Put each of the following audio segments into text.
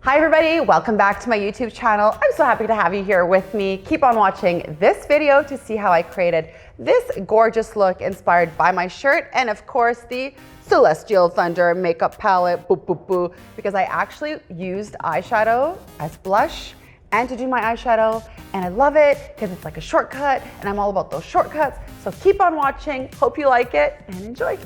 Hi everybody, welcome back to my YouTube channel. I'm so happy to have you here with me. Keep on watching this video to see how I created this gorgeous look inspired by my shirt and of course the Celestial Thunder makeup palette, boo, boo, boo, because I actually used eyeshadow as blush and to do my eyeshadow, and I love it because it's like a shortcut and I'm all about those shortcuts. So keep on watching, hope you like it and enjoy.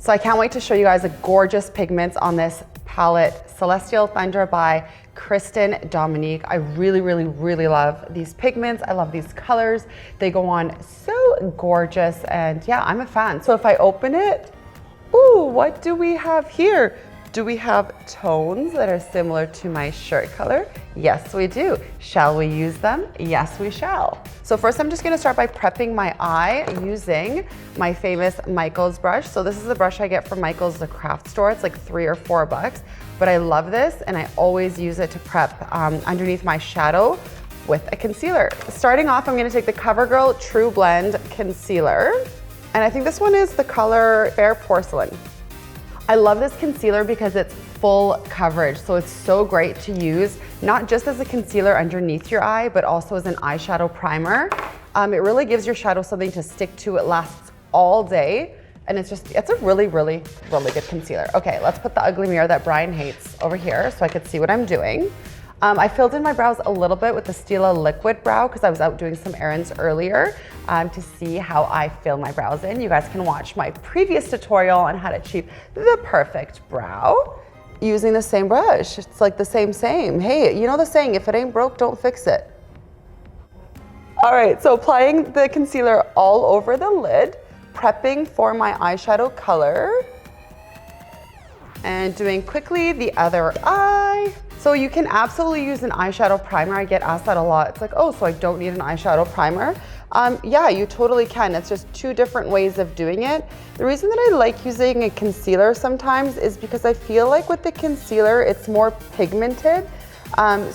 So I can't wait to show you guys the gorgeous pigments on this palette, Celestial Thunder by Christen, Dominique. I really love these pigments. I love these colors. They go on so gorgeous and yeah, I'm a fan. So if I open it, ooh, what do we have here? Do we have tones that are similar to my shirt color? Yes, we do. Shall we use them? Yes, we shall. So first I'm just gonna start by prepping my eye using my famous Michael's brush. So this is the brush I get from Michael's, the craft store. It's like $3 or $4, but I love this and I always use it to prep underneath my shadow with a concealer. Starting off, I'm gonna take the COVERGIRL Trublend concealer. And I think this one is the color Fair Porcelain. I love this concealer because it's full coverage, so it's so great to use, not just as a concealer underneath your eye, but also as an eyeshadow primer. It really gives your shadow something to stick to. It lasts all day, and it's a really good concealer. Okay, let's put the ugly mirror that Brian hates over here so I could see what I'm doing. I filled in my brows a little bit with the Stila Liquid Brow because I was out doing some errands earlier to see how I fill my brows in. You guys can watch my previous tutorial on how to achieve the perfect brow using the same brush. It's like the same. Hey, you know the saying, if it ain't broke, don't fix it. All right, so applying the concealer all over the lid, prepping for my eyeshadow color, and doing quickly the other eye. So you can absolutely use an eyeshadow primer. I get asked that a lot. It's like, oh, so I don't need an eyeshadow primer. Yeah, you totally can. It's just two different ways of doing it. The reason that I like using a concealer sometimes is because I feel like with the concealer, it's more pigmented.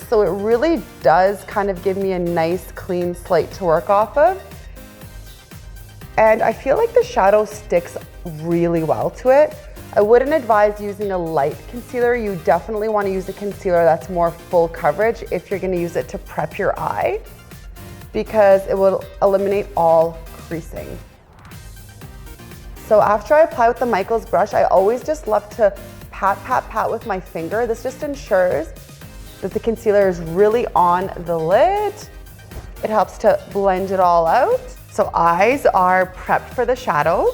So it really does kind of give me a nice clean slate to work off of. And I feel like the shadow sticks really well to it. I wouldn't advise using a light concealer. You definitely want to use a concealer that's more full coverage if you're going to use it to prep your eye, because it will eliminate all creasing. So after I apply with the Michael's brush, I always just love to pat with my finger. This just ensures that the concealer is really on the lid. It helps to blend it all out. So eyes are prepped for the shadow.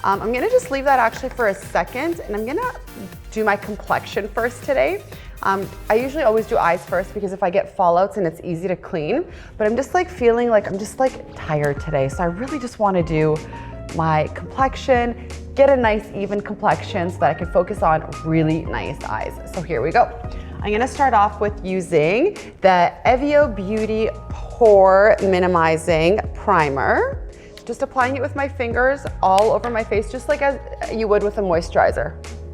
I'm gonna just leave that actually for a second, and I'm gonna do my complexion first today. I usually always do eyes first because if I get fallouts and it's easy to clean, but I'm just like feeling like I'm just like tired today. So I really just wanna do my complexion, get a nice even complexion so that I can focus on really nice eyes. So here we go. I'm gonna start off with using the Evio Beauty Pore Minimizing Primer. Just applying it with my fingers all over my face, just like as you would with a moisturizer.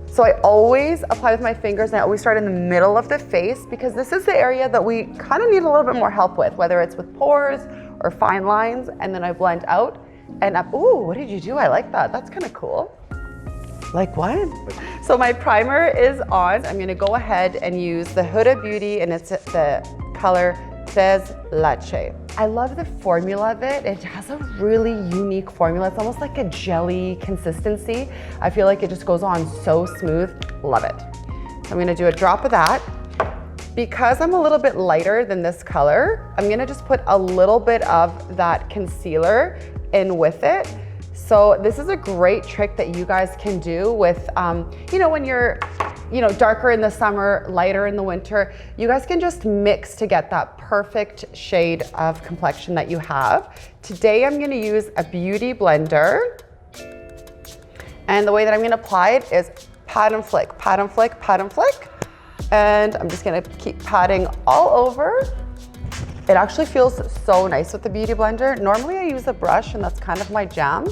So I always apply with my fingers and I always start in the middle of the face because this is the area that we kind of need a little bit more help with, whether it's with pores or fine lines, and then I blend out and up. Ooh, what did you do? I like that. That's kind of cool. Like what? So my primer is on. I'm gonna go ahead and use the Huda Beauty, and it's the color Des Lache. I love the formula of it. It has a really unique formula. It's almost like a jelly consistency. I feel like it just goes on so smooth. Love it. So I'm gonna do a drop of that. Because I'm a little bit lighter than this color, I'm gonna just put a little bit of that concealer in with it. So this is a great trick that you guys can do with, you know, when you're, darker in the summer, lighter in the winter, you guys can just mix to get that perfect shade of complexion that you have. Today, I'm gonna use a beauty blender. And the way that I'm gonna apply it is pat and flick, pat and flick, pat and flick. And I'm just gonna keep patting all over. It actually feels so nice with the beauty blender. Normally I use a brush and that's kind of my jam.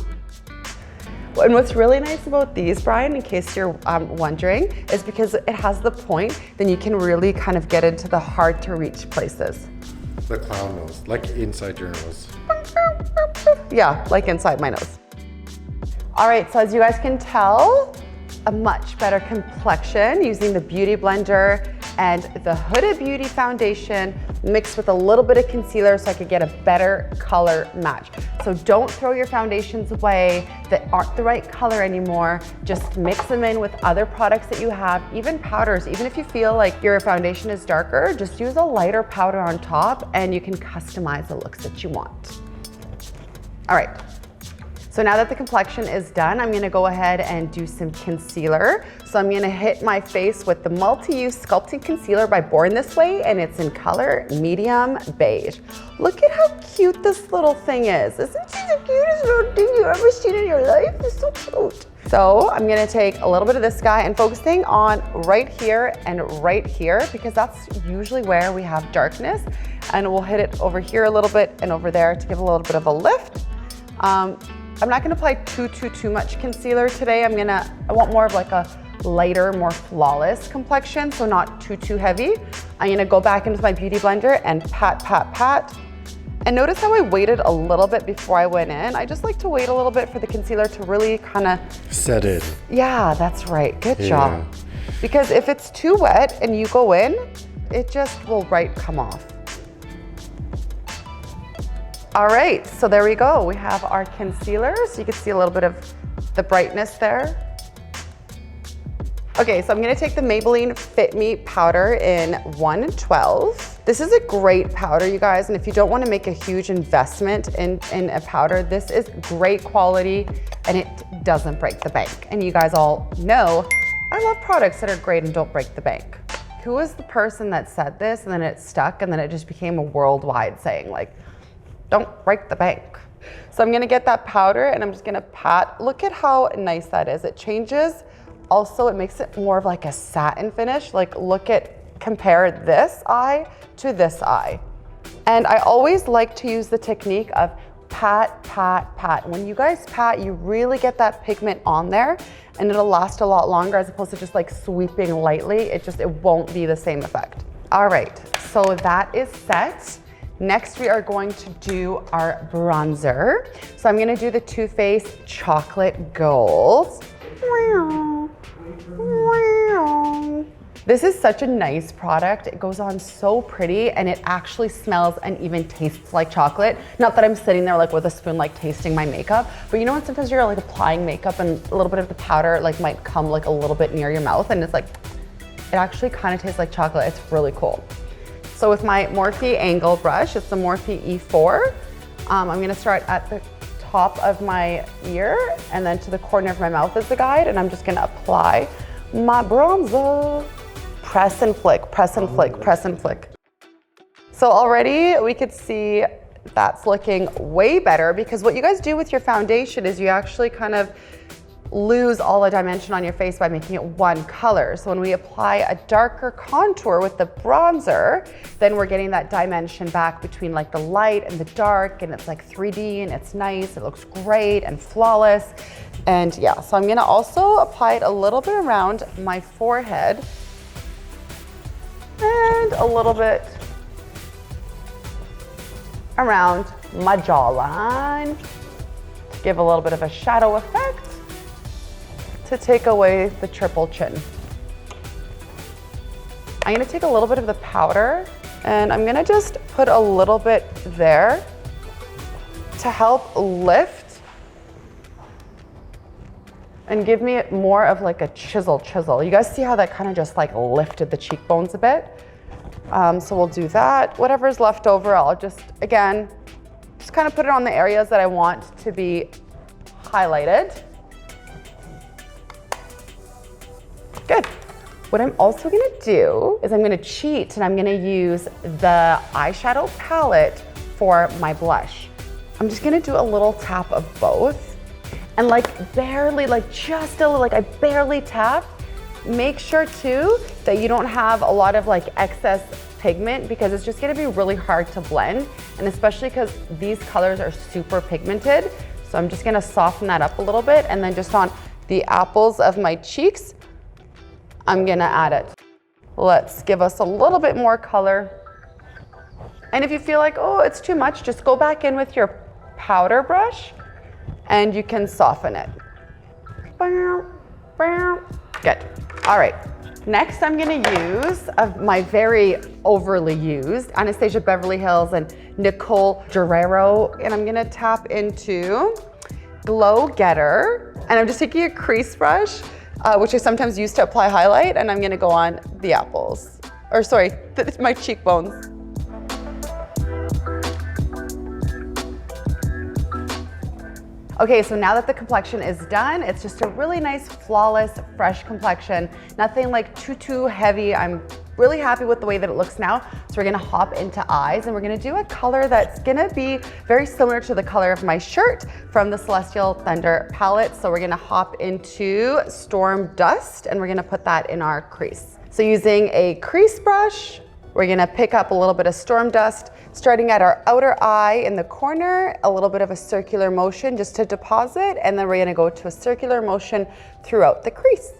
And what's really nice about these, Brian, in case you're wondering, is because it has the point, then you can really kind of get into the hard to reach places. The clown nose, like inside your nose. Yeah, like inside my nose. All right, so as you guys can tell, a much better complexion using the Beauty Blender and the Huda Beauty Foundation mixed with a little bit of concealer so I could get a better color match. So don't throw your foundations away that aren't the right color anymore. Just mix them in with other products that you have, even powders. Even if you feel like your foundation is darker, just use a lighter powder on top and you can customize the looks that you want. All right. So now that the complexion is done, I'm gonna go ahead and do some concealer. So I'm gonna hit my face with the multi-use Sculpting Concealer by Born This Way, and it's in color medium beige. Look at how cute this little thing is. Isn't she the cutest little thing you've ever seen in your life? It's so cute. So I'm gonna take a little bit of this guy and focusing on right here and right here, because that's usually where we have darkness. And we'll hit it over here a little bit and over there to give a little bit of a lift. I'm not gonna apply too much concealer today. I want more of like a lighter, more flawless complexion, so not too heavy. I'm gonna go back into my Beauty Blender and pat. And notice how I waited a little bit before I went in. I just like to wait a little bit for the concealer to really kind of set in. Yeah, that's right, good job. Because if it's too wet and you go in, it just will come off. All right, so there we go. We have our concealer, so you can see a little bit of the brightness there. Okay, so I'm gonna take the Maybelline Fit Me Powder in 112. This is a great powder, you guys, and if you don't wanna make a huge investment in a powder, this is great quality and it doesn't break the bank. And you guys all know, I love products that are great and don't break the bank. Who was the person that said this and then it stuck and then it just became a worldwide saying, like, don't break the bank. So I'm gonna get that powder and I'm just gonna pat. Look at how nice that is. It changes. Also, it makes it more of like a satin finish. Like compare this eye to this eye. And I always like to use the technique of pat. When you guys pat, you really get that pigment on there and it'll last a lot longer as opposed to just like sweeping lightly. It won't be the same effect. All right, so that is set. Next, we are going to do our bronzer. So I'm gonna do the Too Faced Chocolate Gold. This is such a nice product. It goes on so pretty and it actually smells and even tastes like chocolate. Not that I'm sitting there like with a spoon like tasting my makeup, but you know when sometimes you're like applying makeup and a little bit of the powder like might come like a little bit near your mouth and it's like, it actually kind of tastes like chocolate. It's really cool. So with my Morphe Angle brush, it's the Morphe E4. I'm gonna start at the top of my ear and then to the corner of my mouth as the guide, and I'm just gonna apply my bronzer. Press and flick, press and flick, press and flick. So already we could see that's looking way better because what you guys do with your foundation is you actually kind of lose all the dimension on your face by making it one color. So when we apply a darker contour with the bronzer, then we're getting that dimension back between like the light and the dark, and it's like 3D and it's nice, it looks great and flawless. And yeah, so I'm gonna also apply it a little bit around my forehead and a little bit around my jawline to give a little bit of a shadow effect to take away the triple chin. I'm gonna take a little bit of the powder and I'm gonna just put a little bit there to help lift and give me more of like a chisel. You guys see how that kind of just like lifted the cheekbones a bit? So we'll do that. Whatever's left over, I'll just, again, just kind of put it on the areas that I want to be highlighted. Good. What I'm also gonna do is I'm gonna cheat and I'm gonna use the eyeshadow palette for my blush. I'm just gonna do a little tap of both and like barely, like just a little, like I barely tap. Make sure too that you don't have a lot of like excess pigment because it's just gonna be really hard to blend, and especially because these colors are super pigmented. So I'm just gonna soften that up a little bit, and then just on the apples of my cheeks, I'm gonna add it. Let's give us a little bit more color. And if you feel like, oh, it's too much, just go back in with your powder brush and you can soften it. Good. All right. Next, I'm gonna use my very overly used Anastasia Beverly Hills and Nicole Guerriero, and I'm gonna tap into Glow Getter, and I'm just taking a crease brush, which I sometimes use to apply highlight, and I'm gonna go on the apples, or sorry, my cheekbones. Okay, so now that the complexion is done, it's just a really nice, flawless, fresh complexion. Nothing like too heavy. I'm really happy with the way that it looks now. So we're gonna hop into eyes, and we're gonna do a color that's gonna be very similar to the color of my shirt from the Celestial Thunder palette. So we're gonna hop into Storm Dust, and we're gonna put that in our crease. So using a crease brush, we're gonna pick up a little bit of Storm Dust, starting at our outer eye in the corner, a little bit of a circular motion just to deposit, and then we're gonna go to a circular motion throughout the crease.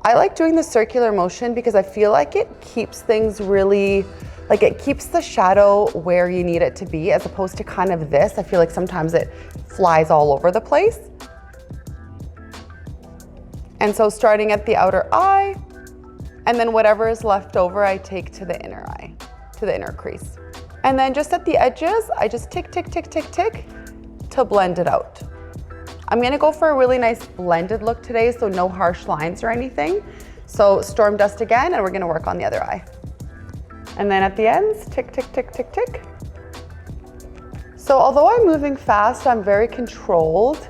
I like doing the circular motion because I feel like it keeps things really, like it keeps the shadow where you need it to be, as opposed to kind of this. I feel like sometimes it flies all over the place. And so starting at the outer eye, and then whatever is left over, I take to the inner eye, to the inner crease. And then just at the edges, I just tick to blend it out. I'm gonna go for a really nice blended look today, so no harsh lines or anything. So Storm Dust again, and we're gonna work on the other eye. And then at the ends, tick. So although I'm moving fast, I'm very controlled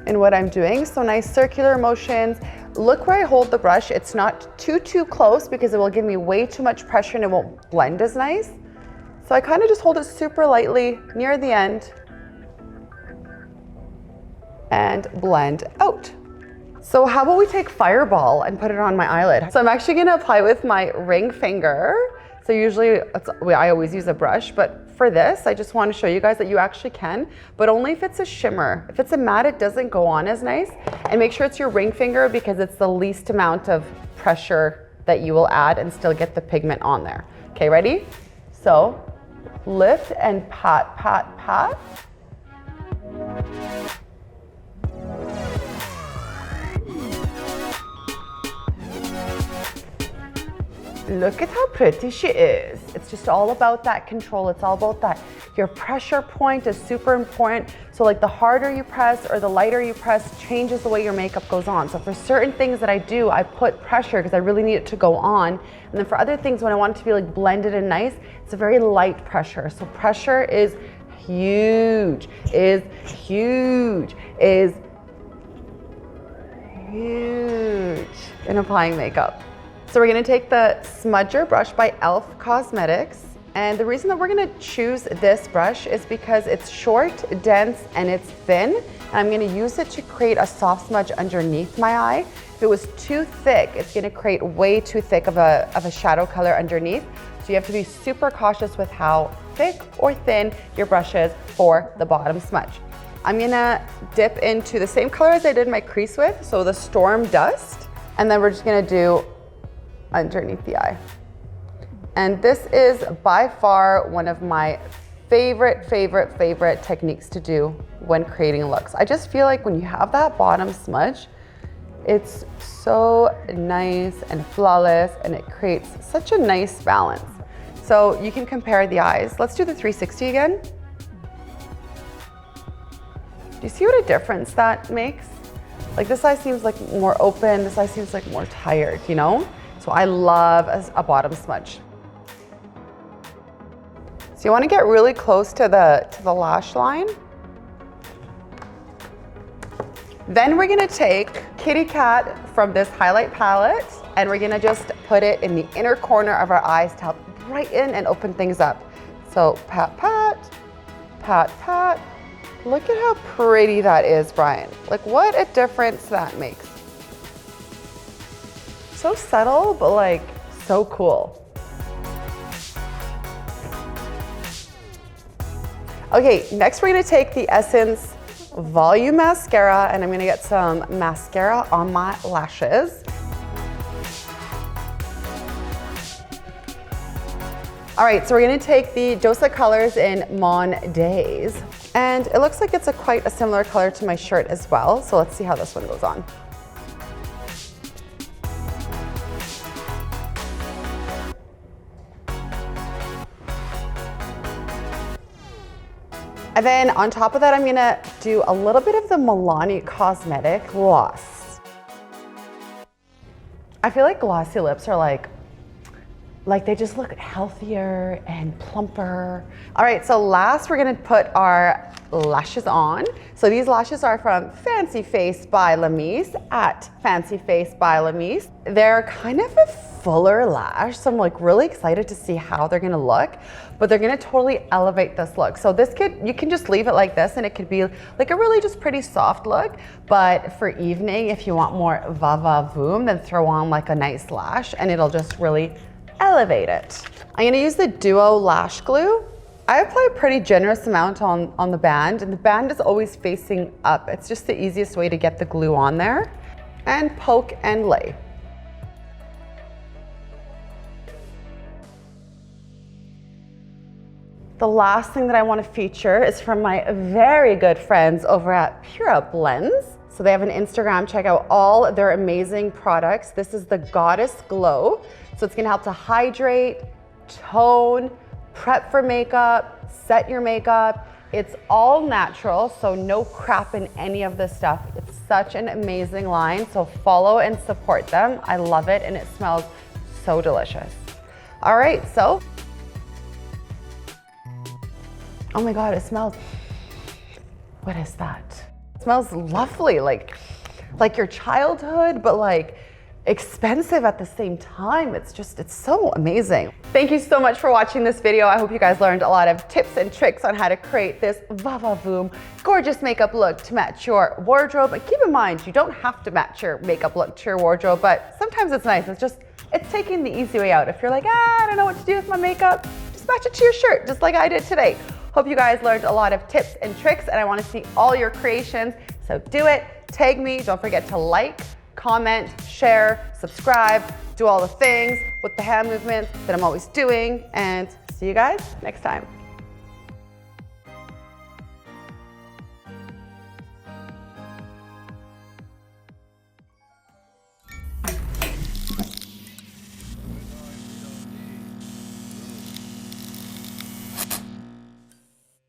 in what I'm doing. So nice circular motions. Look where I hold the brush. It's not too close because it will give me way too much pressure and it won't blend as nice. So I kind of just hold it super lightly near the end and blend out. So how about we take Fireball and put it on my eyelid? So I'm actually gonna apply with my ring finger. So usually, I always use a brush, but for this, I just want to show you guys that you actually can, but only if it's a shimmer. If it's a matte, it doesn't go on as nice. And make sure it's your ring finger because it's the least amount of pressure that you will add and still get the pigment on there. Okay, ready? So lift and pat. Look at how pretty she is. It's just all about that control. It's all about that. Your pressure point is super important. So like the harder you press or the lighter you press changes the way your makeup goes on. So for certain things that I do, I put pressure because I really need it to go on. And then for other things, when I want it to be like blended and nice, it's a very light pressure. So pressure is huge, in applying makeup. So we're gonna take the Smudger Brush by e.l.f. Cosmetics. And the reason that we're gonna choose this brush is because it's short, dense, and it's thin. And I'm gonna use it to create a soft smudge underneath my eye. If it was too thick, it's gonna create way too thick of a shadow color underneath. So you have to be super cautious with how thick or thin your brush is for the bottom smudge. I'm gonna dip into the same color as I did my crease with, so the Storm Dust. And then we're just gonna do underneath the eye. And this is by far one of my favorite techniques to do when creating looks. I just feel like when you have that bottom smudge, it's so nice and flawless and it creates such a nice balance. So you can compare the eyes. Let's do the 360 again. Do you see what a difference that makes? Like this eye seems like more open, this eye seems like more tired, you know? So I love a bottom smudge. So you want to get really close to the lash line. Then we're going to take Kitty Cat from this highlight palette and we're going to just put it in the inner corner of our eyes to help brighten and open things up. So pat. Look at how pretty that is, Brian. Like what a difference that makes. So subtle, but like so cool. Okay, next we're gonna take the Essence Volume Mascara and I'm gonna get some mascara on my lashes. All right, so we're gonna take the Dose of Colors in MONDAZE. And it looks like it's quite a similar color to my shirt as well. So let's see how this one goes on. And then on top of that, I'm gonna do a little bit of the MILANI Cosmetic gloss. I feel like glossy lips are like they just look healthier and plumper. All right, so last we're gonna put our lashes on. So these lashes are from FancyFace by LAMESE at FancyFace by LAMESE. They're kind of a fuller lash, so I'm like really excited to see how they're gonna look, but they're gonna totally elevate this look. So this you can just leave it like this and it could be like a really just pretty soft look, but for evening, if you want more va-va-voom, then throw on like a nice lash and it'll just really elevate it. I'm gonna use the Duo Lash Glue. I apply a pretty generous amount on the band, and the band is always facing up. It's just the easiest way to get the glue on there. And poke and lay. The last thing that I want to feature is from my very good friends over at PURA Blends. So they have an Instagram, check out all their amazing products. This is the Goddess Glow. So it's gonna help to hydrate, tone, prep for makeup, set your makeup. It's all natural, so no crap in any of this stuff. It's such an amazing line, so follow and support them. I love it and it smells so delicious. All right, so, oh my God, it smells, what is that? It smells lovely, like your childhood, but like expensive at the same time. It's so amazing. Thank you so much for watching this video. I hope you guys learned a lot of tips and tricks on how to create this va-va-voom gorgeous makeup look to match your wardrobe. And keep in mind, you don't have to match your makeup look to your wardrobe, but sometimes it's nice. It's taking the easy way out. If you're like, I don't know what to do with my makeup, just match it to your shirt, just like I did today. Hope you guys learned a lot of tips and tricks, and I want to see all your creations. So do it, tag me, don't forget to like, comment, share, subscribe, do all the things with the hand movements that I'm always doing, and see you guys next time.